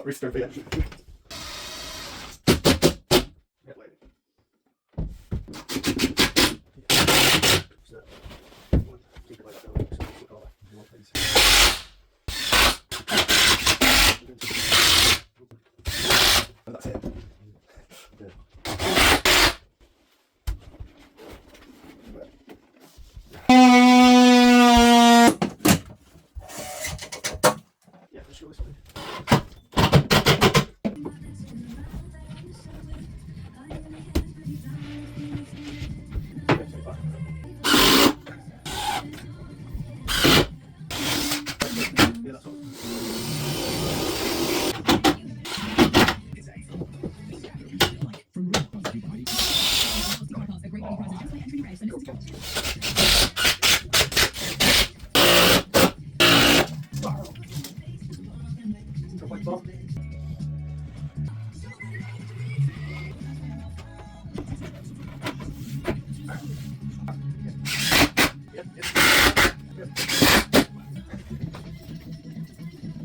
Restart it. And that's it. Yeah, let's go this way. Yeah, that's all.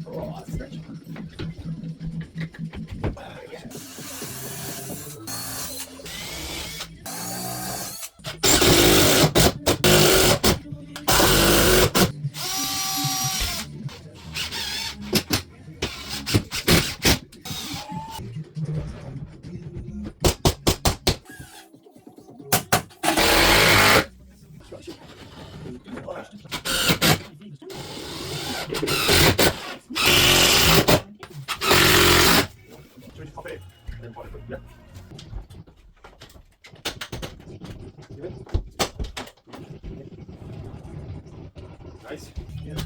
Oh, that's stretch. Should we just pop it in? And then pop it in? Yeah. You in? Nice. Yeah.